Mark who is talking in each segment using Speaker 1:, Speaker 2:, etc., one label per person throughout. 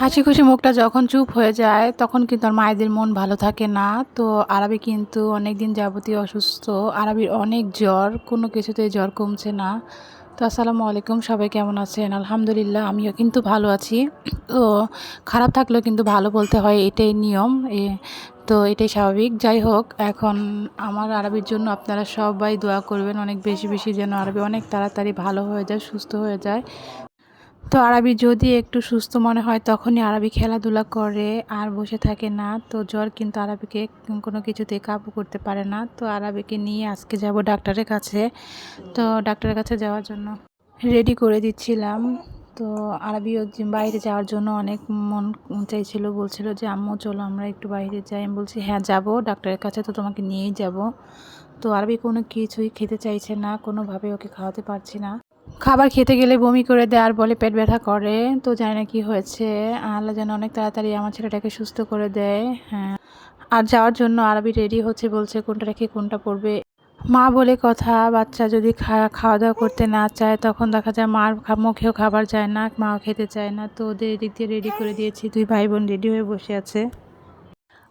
Speaker 1: হাসি খুশি মুখটা যখন চুপ হয়ে যায় তখন কিন্তু আর মায়েদের মন ভালো থাকে না। তো আরাবি কিন্তু অনেক দিন যাবতীয় অসুস্থ। আরাবির অনেক জ্বর, কোনো কিছুতেই জ্বর কমছে না। তো আসসালামু আলাইকুম, সবাই কেমন আছেন? আলহামদুলিল্লাহ আমিও কিন্তু ভালো আছি। তো খারাপ থাকলেও কিন্তু ভালো বলতে হয়, এটাই নিয়ম। তো এটাই স্বাভাবিক। যাই হোক, এখন আমার আরাবির জন্য আপনারা সবাই দোয়া করবেন অনেক বেশি বেশি, যেন আরাবি অনেক তাড়াতাড়ি ভালো হয়ে যায়, সুস্থ হয়ে যায়। তো আরাবি যদি একটু সুস্থ মনে হয় তখনই আরাবি খেলাধুলা করে আর বসে থাকে না। তো জ্বর কিন্তু আরাবিকে কোনো কিছুতে কাবু করতে পারে না। তো আরাবিকে নিয়ে আজকে যাব ডাক্তারের কাছে। তো ডাক্তারের কাছে যাওয়ার জন্য রেডি করে দিচ্ছিলাম। তো আরাবিও বাইরে যাওয়ার জন্য অনেক মন চাইছিল, বলছিল যে আম্মু চলো আমরা একটু বাইরে যাই। আমি বলছি হ্যাঁ যাব, ডাক্তারের কাছে তো তোমাকে নিয়েই যাব। তো আরবি কোনো কিছুই খেতে চাইছে না, কোনোভাবে ওকে খাওয়াতে পারছি না। খাবার খেতে গেলে বমি করে দেয় আর বলে পেট ব্যথা করে। তো জানি না কি হয়েছে, আল্লাহ যেন অনেক তাড়াতাড়ি আমার ছেলেটাকে সুস্থ করে দেয়। হ্যাঁ, আর যাওয়ার জন্য আরবি রেডি হচ্ছে, বলছে কোনটা রেখে কোনটা পড়বে। মা বলে কথা, বাচ্চা যদি খাওয়া দাওয়া করতে না চায় তখন দেখা যায় মার মুখেও খাবার যায় না, মাও খেতে চায় না। তো ওদের এদিক দিয়ে রেডি করে দিয়েছি, দুই ভাই বোন রেডি হয়ে বসে আছে।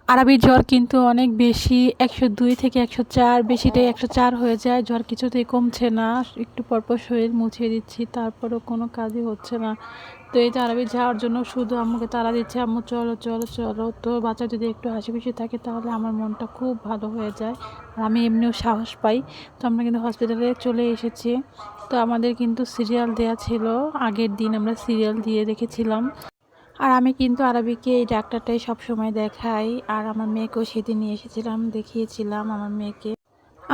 Speaker 1: আরবির জ্বর কিন্তু অনেক বেশি, 102 থেকে 104, বেশিটাই 104 হয়ে যায়। জ্বর কিছুতেই কমছে না, একটু পরপর শরীর মুছিয়ে দিচ্ছি, তারপরও কোনো কাজই হচ্ছে না। তো এই যে আরবি যাওয়ার জন্য শুধু আম্মুকে তাড়া দিচ্ছে, আম্মু চলো চলো চলো। তো বাচ্চা যদি একটু হাসি খুশি থাকে তাহলে আমার মনটা খুব ভালো হয়ে যায় আর আমি এমনিও সাহস পাই। তো আমরা কিন্তু হসপিটালে চলে এসেছি। তো আমাদের কিন্তু সিরিয়াল দেয়া ছিল, আগের দিন আমরা সিরিয়াল দিয়ে রেখেছিলাম। আর আমি কিন্তু আরবিকে এই ডাক্তারটাই সবসময় দেখাই। আর আমার মেয়েকেও সেদিন নিয়ে এসেছিলাম, দেখিয়েছিলাম আমার মেয়েকে।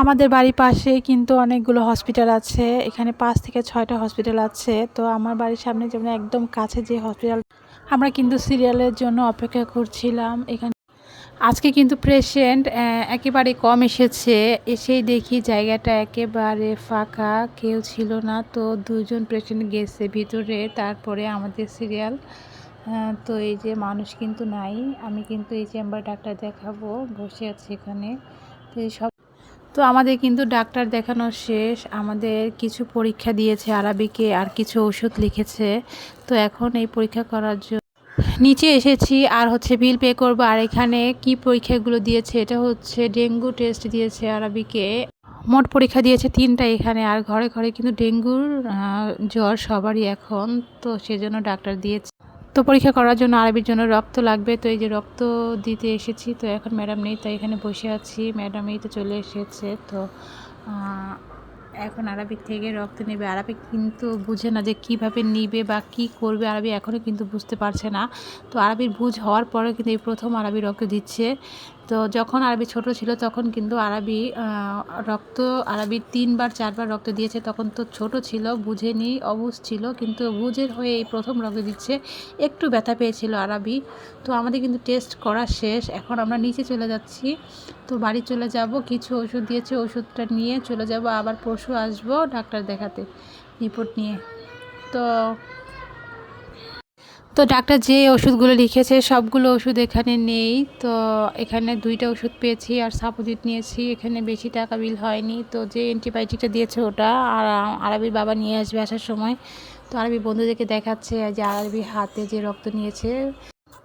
Speaker 1: আমাদের বাড়ির পাশে কিন্তু অনেকগুলো হসপিটাল আছে, এখানে 5 থেকে 6টা হসপিটাল আছে। তো আমার বাড়ির সামনে যেমন একদম কাছে যে হসপিটাল, আমরা কিন্তু সিরিয়ালের জন্য অপেক্ষা করছিলাম এখানে। আজকে কিন্তু পেশেন্ট একেবারে কম এসেছে, এসেই দেখি জায়গাটা একেবারে ফাঁকা, কেউ ছিল না। তো দুজন পেশেন্ট গেছে ভিতরে, তারপরে আমাদের সিরিয়াল। তো এই যে মানুষ কিন্তু নাই, আমি কিন্তু এই চেম্বার ডাক্তার দেখাবো, বসে আছি এখানে। তো এই সব, তো আমাদের কিন্তু ডাক্তার দেখানো শেষ, আমাদের কিছু পরীক্ষা দিয়েছে আরাবিকে আর কিছু ওষুধ লিখেছে। তো এখন এই পরীক্ষা করার জন্য নিচে এসেছি আর হচ্ছে বিল পে করবো। আর এখানে কি পরীক্ষাগুলো দিয়েছে, এটা হচ্ছে ডেঙ্গু টেস্ট দিয়েছে আরাবিকে। মোট পরীক্ষা দিয়েছে 3টা এখানে। আর ঘরে ঘরে কিন্তু ডেঙ্গুর জ্বর সবারই এখন, তো সেজন্য ডাক্তার দিয়েছে। তো পরীক্ষা করার জন্য আরবির জন্য রক্ত লাগবে, তো এই যে রক্ত দিতে এসেছি। তো এখন ম্যাডাম নেই, তাই এখানে বসে আছি, ম্যাডাম এই তো চলে এসেছে। তো এখন আরবিক থেকে রক্ত নেবে। আরবিক কিন্তু বুঝে না যে কিভাবে নিবে বা কি করবে, আরবি এখনও কিন্তু বুঝতে পারছে না। তো আরবির বুঝ হওয়ার পরে কিন্তু এই প্রথম আরবি রক্ত দিচ্ছে। তো যখন আরবি ছোট ছিল তখন কিন্তু আরবি রক্ত, আরবি 3বার 4বার রক্ত দিয়েছে, তখন তো ছোট ছিল, বুঝেনি, অবুঝ ছিল। কিন্তু বুঝের হয়ে এই প্রথম রক্ত দিচ্ছে। একটু ব্যথা পেয়েছিল আরবি। তো আমাদের কিন্তু টেস্ট করা শেষ, এখন আমরা নিচে চলে যাচ্ছি। তো বাড়ি চলে যাব, কিছু ওষুধ দিয়েছে, ওষুধটা নিয়ে চলে যাব, আবার পরশু আসবো ডাক্তার দেখাতে রিপোর্ট নিয়ে। তো তো ডাক্তার যে ওষুধগুলো লিখেছে সবগুলো ওষুধ এখানে নেই। তো এখানে 2টা ওষুধ পেয়েছি আর সাপোজিট নিয়েছি, এখানে বেশি টাকা বিল হয়নি। তো যে অ্যান্টিবায়োটিকটা দিয়েছে ওটা, আর আরবির বাবা নিয়ে আসবে আসার সময়। তো আরবি বন্ধুদেরকে দেখাচ্ছে যে আরবি হাতে যে রক্ত নিয়েছে।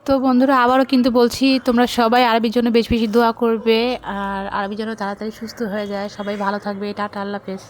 Speaker 1: তো বন্ধুরা আবারও কিন্তু বলছি, তোমরা সবাই আরবির জন্য বেশি বেশি দোয়া করবে আর আরবির জন্য তাড়াতাড়ি সুস্থ হয়ে যায়। সবাই ভালো থাকবে, টাটা, আল্লাহ হাফেজ।